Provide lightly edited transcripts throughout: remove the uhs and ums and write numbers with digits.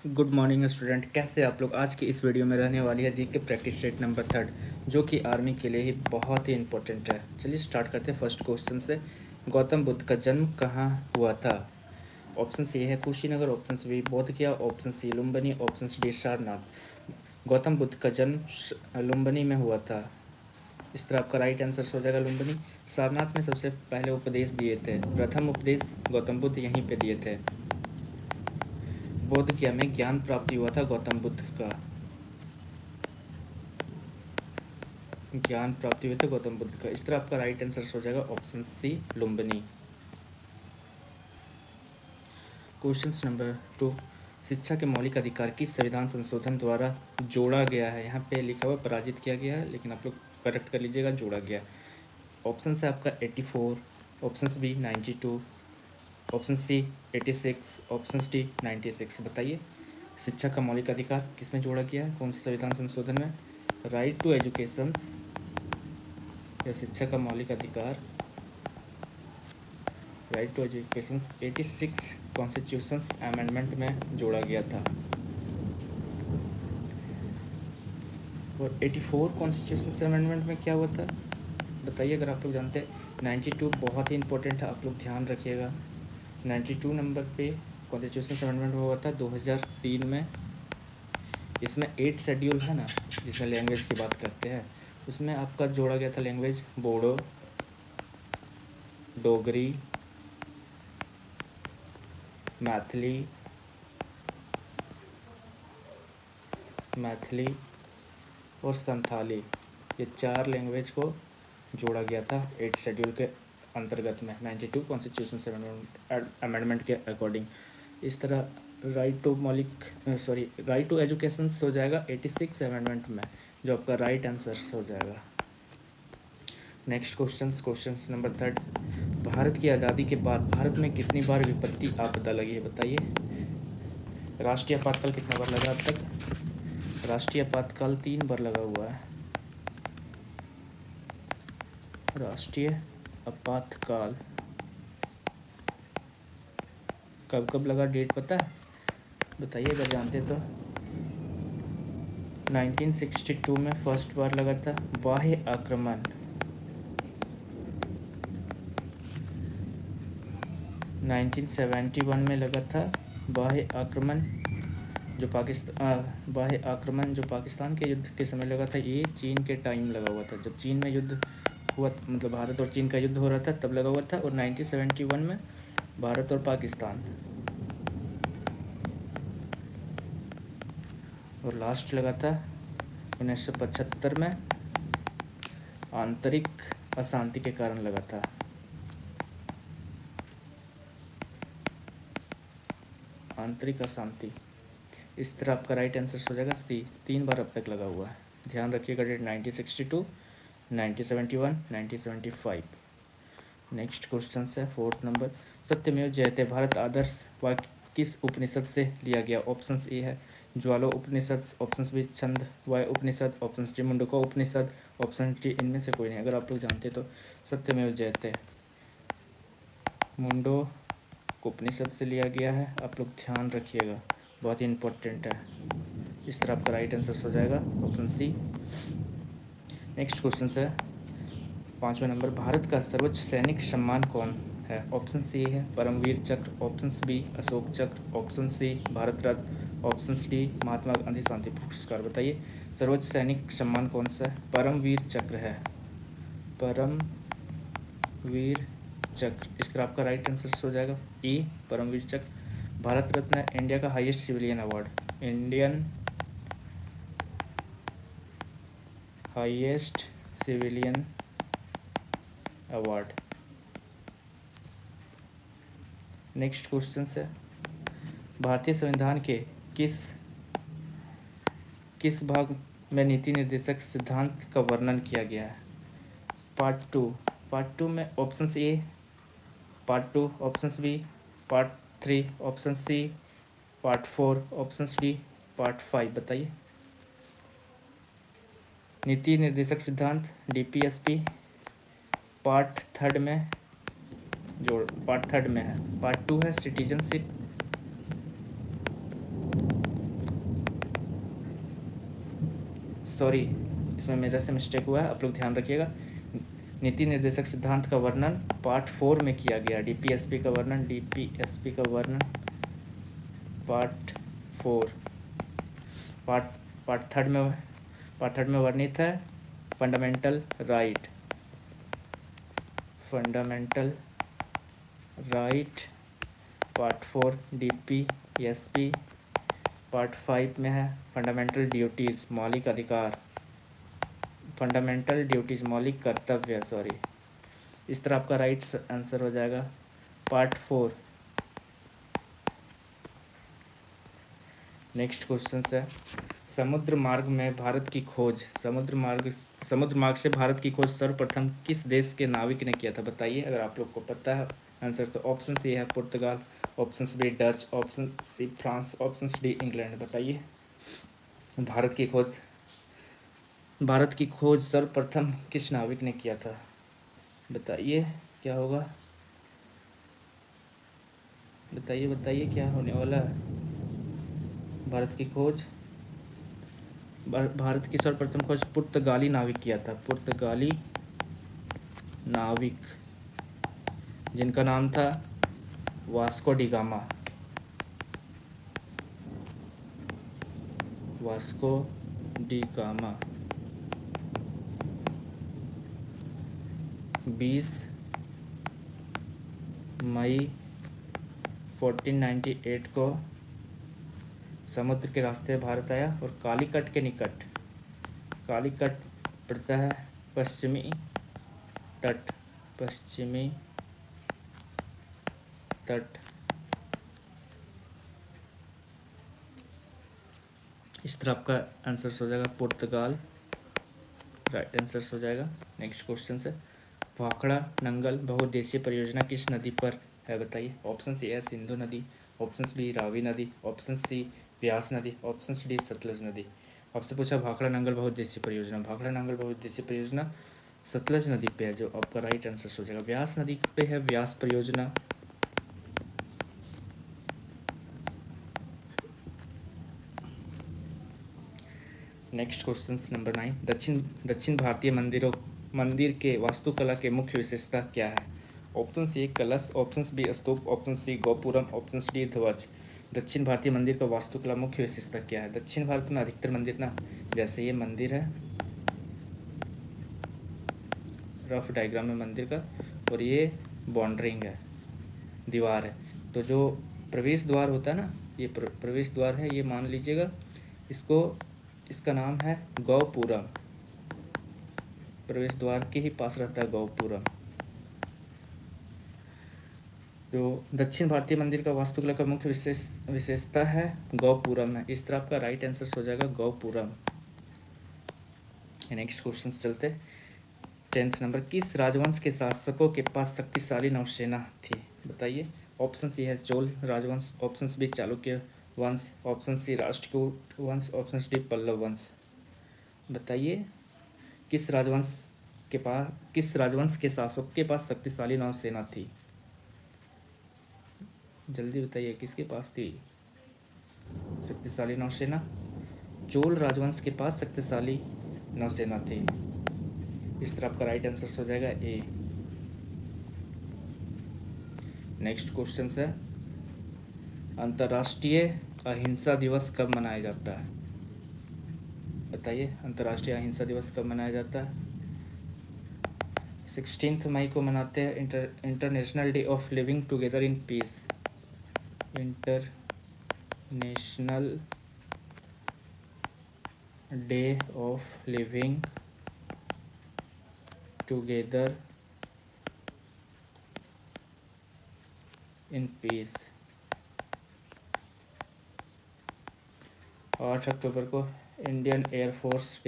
Good morning student, कैसे आप लोग। आज की इस वीडियो में रहने वाली है जीके प्रैक्टिस सेट नंबर 3 जो कि आर्मी के लिए ही बहुत ही इंपॉर्टेंट है। चलिए स्टार्ट करते हैं फर्स्ट क्वेश्चन से। गौतम बुद्ध का जन्म कहाँ हुआ था? ऑप्शन सी है Kushinagar, option B Bodh Gaya, option C Lumbini, option D Sarnath. Gautam Buddha का जन्म लुम्बिनी में हुआ था। इस तरह आपका राइट आंसर हो जाएगा लुम्बिनी। सारनाथ में सबसे पहले उपदेश दिए थे, प्रथम उपदेश गौतम बुद्ध यहीं पे दिए थे। बोध गया में ज्ञान प्राप्ति हुआ था गौतम बुद्ध का। ज्ञान प्राप्ति हुई थी गौतम बुद्ध का। इस तरह आपका राइट आंसर हो जाएगा option C Lumbini. Question number 2, शिक्षा के मौलिक अधिकार किस संविधान संशोधन द्वारा जोड़ा गया है? यहाँ पे लिखा हुआ पराजित किया गया है, लेकिन आप लोग करेक्ट कर लीजिएगा, जोड़ा गया। ऑप्शन है आपका 84, option B 92, option C 86, option D 96। बताइए शिक्षा का मौलिक अधिकार किस में जोड़ा गया है, कौन से संविधान संशोधन में? राइट टू एजुकेशन या शिक्षा का मौलिक अधिकार, right to education 86 constitution amendment में जोड़ा गया था। और 84 कॉन्स्टिट्यूशन अमेंडमेंट में क्या हुआ था बताइए, अगर आप लोग जानते हैं। 92 बहुत ही इंपॉर्टेंट है, आप लोग ध्यान रखिएगा। 92 नंबर पे कॉन्स्टिट्यूशन अमेंडमेंट हुआ था 2003 में। इसमें 8 शेड्यूल है ना, जिसमें लैंग्वेज की बात करते हैं, उसमें आपका जोड़ा गया था लैंग्वेज बोडो, डोगरी, मैथिली और संथाली। ये 4 लैंग्वेज को जोड़ा गया था 8 शेड्यूल के अंतर्गत में 92 कॉन्स्टिट्यूशन अमेंडमेंट के अकॉर्डिंग। इस तरह राइट टू एजुकेशन हो जाएगा 86 अमेंडमेंट में, जो आपका राइट आंसर हो जाएगा। नेक्स्ट क्वेश्चन नंबर 3, भारत की आज़ादी के बाद भारत में कितनी बार विपत्ति आपदा लगी है? बताइए राष्ट्रीय आपातकाल कितना बार लगा अब तक? राष्ट्रीय आपातकाल 3 बार लगा हुआ है। राष्ट्रीय आपातकाल कब कब लगा, डेट पता है? बताइए अगर जानते तो। 1962 में फर्स्ट बार लगा था बाह्य आक्रमण। 1971 में लगा था बाह्य आक्रमण, जो पाकिस्तान के युद्ध के समय लगा था। ये चीन के टाइम लगा हुआ था, जब चीन में युद्ध हुआ, मतलब भारत और चीन का युद्ध हो रहा था, तब लगा हुआ था। और 1971 में भारत और पाकिस्तान, और लास्ट लगा था 1975 में आंतरिक अशांति के कारण लगा था। आंतरिक अशांति। इस तरह आपका राइट आंसर हो जाएगा सी, 3 बार अब तक लगा हुआ है। ध्यान रखिएगा डेट 1962, 1971, 1975। नेक्स्ट क्वेश्चन है 4th नंबर, सत्यमेव जयते भारत आदर्श वाक्य किस उपनिषद से लिया गया? ऑप्शन ए है ज्वालो उपनिषद, ऑप्शन बी छंदवाय उपनिषद, ऑप्शन डी मुंडको उपनिषद, ऑप्शन डी इनमें से कोई नहीं। अगर आप लोग जानते तो सत्यमेव जयते मुंडो उपनिषद से लिया गया है। आप लोग ध्यान रखिएगा, बहुत ही इंपॉर्टेंट है। इस तरह आपका राइट आंसर हो जाएगा ऑप्शन सी। नेक्स्ट क्वेश्चन है 5वें नंबर, भारत का सर्वोच्च सैनिक सम्मान कौन है? ऑप्शन सी है परमवीर चक्र, ऑप्शन बी अशोक चक्र, option C Bharat Ratna, option D Mahatma Gandhi शांति पुरस्कार। बताइए सर्वोच्च सैनिक सम्मान कौन सा है? परमवीर चक्र है, परमवीर चक्र। इस तरह आपका राइट आंसर हो जाएगा ए परमवीर चक्र। भारत रत्न है इंडिया का highest civilian award, Indian highest civilian award. Next question है भारतीय संविधान के किस भाग में नीति निर्देशक सिद्धांत का वर्णन किया गया है? पार्ट टू में option A part 2, option B part 3, option C part 4, option D part 5। बताइए नीति निर्देशक सिद्धांत डीपीएसपी पार्ट 3 में है। पार्ट 2 है सिटीजनशिप, सॉरी, इसमें मेरे से मिस्टेक हुआ है, आप लोग ध्यान रखिएगा। नीति निर्देशक सिद्धांत का वर्णन पार्ट 4 में किया गया। डीपीएसपी का वर्णन पार्ट 4, पार्ट थर्ड में वर्णित है fundamental right. Part 4 DPSP. Part 5 में है फंडामेंटल ड्यूटीज़, मौलिक अधिकार, फंडामेंटल ड्यूटीज़, मौलिक कर्तव्य, सॉरी। इस तरह आपका राइट आंसर हो जाएगा पार्ट 4। नेक्स्ट क्वेश्चन है, समुद्र मार्ग से भारत की खोज सर्वप्रथम किस देश के नाविक ने किया था? बताइए अगर आप लोग को पता है आंसर तो। ऑप्शन सी है पुर्तगाल, option B Dutch, option C France, option D England. बताइए भारत की खोज सर्वप्रथम किस नाविक ने किया था? बताइए क्या होगा, बताइए क्या होने वाला है? भारत की सर्वप्रथम खोज पुर्तगाली नाविक किया था। पुर्तगाली नाविक जिनका नाम था वास्को डी गामा। 20 मई 1498 को समुद्र के रास्ते भारत आया और कालीकट पड़ता है पश्चिमी तट। इस तरह आपका आंसर हो जाएगा पुर्तगाल, राइट आंसर हो जाएगा। नेक्स्ट क्वेश्चन है, भाखड़ा नंगल बहुउद्देशीय परियोजना किस नदी पर है? बताइए। ऑप्शन सी है सिंधु नदी, ऑप्शन बी रावी नदी, ऑप्शन सी व्यास नदी, ऑप्शन डी सतलज नदी। आपसे पूछा भाखड़ा नंगल बहुउद्देशीय परियोजना सतलज नदी पे है, जो आपका राइट आंसर हो जाएगा। व्यास नदी पे है व्यास परियोजना। नेक्स्ट क्वेश्चन नंबर 9, दक्षिण भारतीय मंदिर के वास्तुकला के मुख्य विशेषता क्या है? ऑप्शन सी कलश, ऑप्शन बी स्तूप, ऑप्शन सी गोपुरम, ऑप्शन डी ध्वज। दक्षिण भारतीय मंदिर का वास्तुकला मुख्य विशेषता क्या है? दक्षिण भारत में अधिकतर मंदिर ना, जैसे ये मंदिर है, रफ डायग्राम में मंदिर का, और ये बाउंड्रिंग है, दीवार है। तो जो प्रवेश द्वार होता है ना, ये प्रवेश द्वार है, ये मान लीजिएगा इसका नाम है गौपुरम। प्रवेश द्वार के ही पास रहता है गौपुरम। जो दक्षिण भारतीय मंदिर का वास्तुकला का मुख्य विशेषता है गौपुरम है। इस तरह आपका राइट आंसर हो जाएगा गौपुरम। नेक्स्ट क्वेश्चन चलते 10th नंबर, किस राजवंश के शासकों के पास शक्तिशाली नौसेना थी? बताइए। ऑप्शन सी है चोल राजवंश, ऑप्शन बी चालुक्य वंश, ऑप्शन सी राष्ट्रकूट वंश, ऑप्शन डी पल्लव वंश। बताइए किस राजवंश के शासकों के पास शक्तिशाली नौसेना थी? जल्दी बताइए किसके पास थी शक्तिशाली नौसेना? चोल राजवंश के पास शक्तिशाली नौसेना थी। इस तरह आपका राइट आंसर हो जाएगा ए। नेक्स्ट क्वेश्चन है, अंतर्राष्ट्रीय अहिंसा दिवस कब मनाया जाता है? बताइए अंतर्राष्ट्रीय अहिंसा दिवस कब मनाया जाता है? 16 मई को मनाते हैं international day of living together in peace. International day of living together in peace. 8 अक्टूबर को इंडियन एयरफोर्स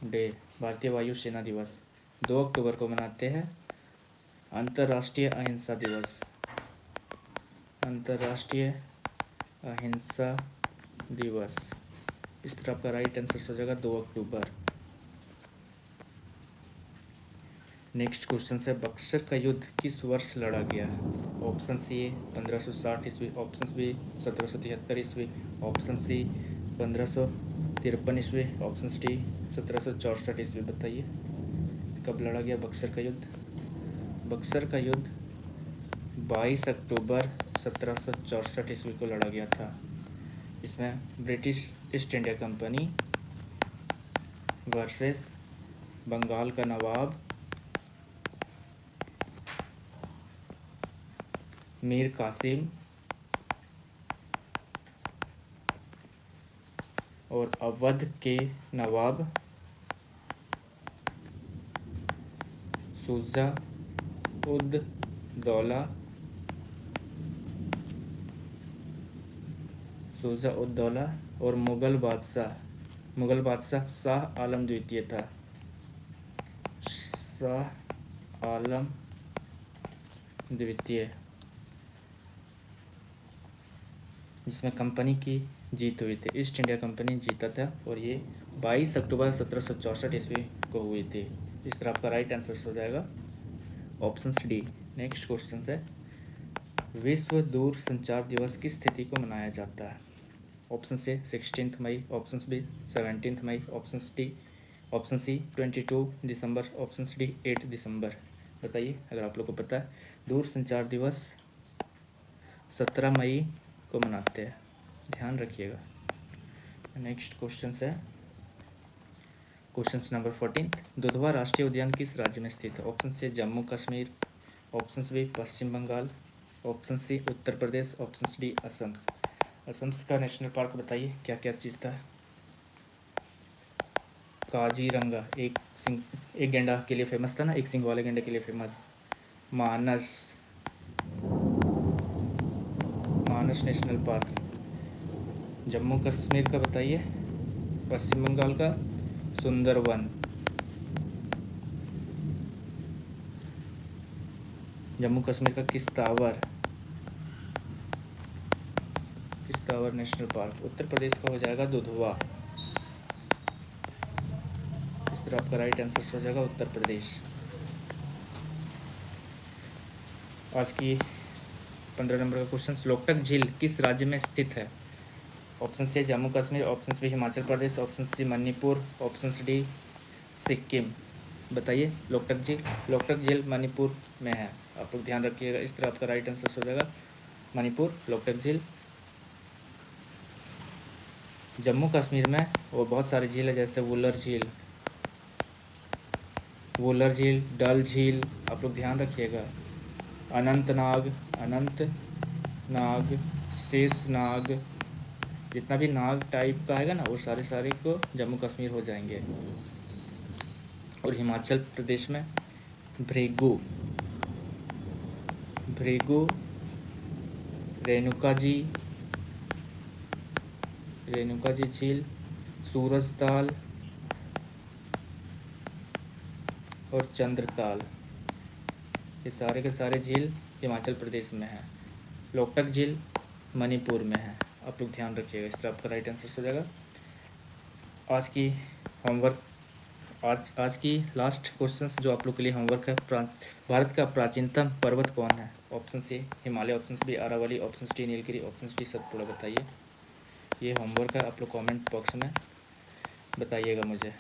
डे, भारतीय वायुसेना दिवस। 2 अक्टूबर को मनाते हैं अंतर्राष्ट्रीय अहिंसा दिवस। इस तरह आपका राइट आंसर हो जाएगा 2 अक्टूबर। नेक्स्ट क्वेश्चन है, बक्सर का युद्ध किस वर्ष लड़ा गया? ऑप्शन सी 1560 ईस्वी, ऑप्शन बी 1773 ईस्वी, ऑप्शन सी 1553 ईस्वी, ऑप्शन डी 1764 ईस्वी। बताइए कब लड़ा गया बक्सर का युद्ध? बक्सर का युद्ध 22 अक्टूबर 1764 ईस्वी को लड़ा गया था। इसमें British East India company versus Bengal का नवाब मीर कासिम और अवध के नवाब शुजा उद दौला और मुगल बादशाह शाह आलम द्वितीय था। शाह आलम द्वितीय, जिसमें कंपनी की जीत हुई थी, ईस्ट इंडिया कंपनी जीता था और ये 22 अक्टूबर 1764 ईस्वी को हुई थी। इस तरह आपका राइट आंसर हो जाएगा ऑप्शन डी। नेक्स्ट क्वेश्चन है, विश्व दूर संचार दिवस किस तिथि को मनाया जाता है? ऑप्शन से 16 मई, ऑप्शन बी 17 मई, ऑप्शन सी 22 दिसंबर, ऑप्शन डी 8 दिसंबर। बताइए अगर आप लोग को पता है। दूर संचार दिवस 17 मई को मनाते हैं, ध्यान रखिएगा। नेक्स्ट क्वेश्चन है क्वेश्चन नंबर 14, दुधवा राष्ट्रीय उद्यान किस राज्य में स्थित है? ऑप्शन से जम्मू कश्मीर, ऑप्शन बी पश्चिम Bengal, option C Uttar Pradesh, option D Assam. Assam का नेशनल पार्क बताइए क्या क्या चीज़ था? काजीरंगा एक गेंडा के लिए फेमस था ना, एक सिंग वाले गेंडे के लिए फेमस। मानस नेशनल पार्क। जम्मू कश्मीर का बताइए। पश्चिम बंगाल का सुंदरवन। जम्मू कश्मीर का किश्तवाड़ नेशनल पार्क। उत्तर प्रदेश का हो जाएगा दुधवा। इस तरह आपका राइट आंसर हो जाएगा उत्तर प्रदेश। आज की 15 नंबर का क्वेश्चन, लोकटक झील किस राज्य में स्थित है? Option C Jammu Kashmir, option B Himachal Pradesh, option C Manipur, option D Sikkim. बताइए लोकटक झील मणिपुर में है, आप लोग ध्यान रखिएगा। इस तरह आपका राइट आंसर हो जाएगा मणिपुर लोकटक झील। जम्मू कश्मीर में वो बहुत सारी झील है, जैसे वुलर झील, डल झील, आप लोग ध्यान रखिएगा। अनंतनाग, शेषनाग, जितना भी नाग टाइप का आएगा ना वो सारे को जम्मू कश्मीर हो जाएंगे। और हिमाचल प्रदेश में भृगु, रेणुका जी झील, सूरजताल और चंद्रताल, ये सारे के सारे झील हिमाचल प्रदेश में है। लोकटक झील मणिपुर में है, आप लोग ध्यान रखिएगा। इस तरह आपका राइट आंसर हो जाएगा। आज की होमवर्क, आज की लास्ट क्वेश्चंस जो आप लोग के लिए होमवर्क है, भारत का प्राचीनतम पर्वत कौन है? Option C Himalaya, option B Aravalli, option D Nilgiri, option D Satpura. बताइए, ये होमवर्क है, आप लोग कमेंट बॉक्स में बताइएगा मुझे।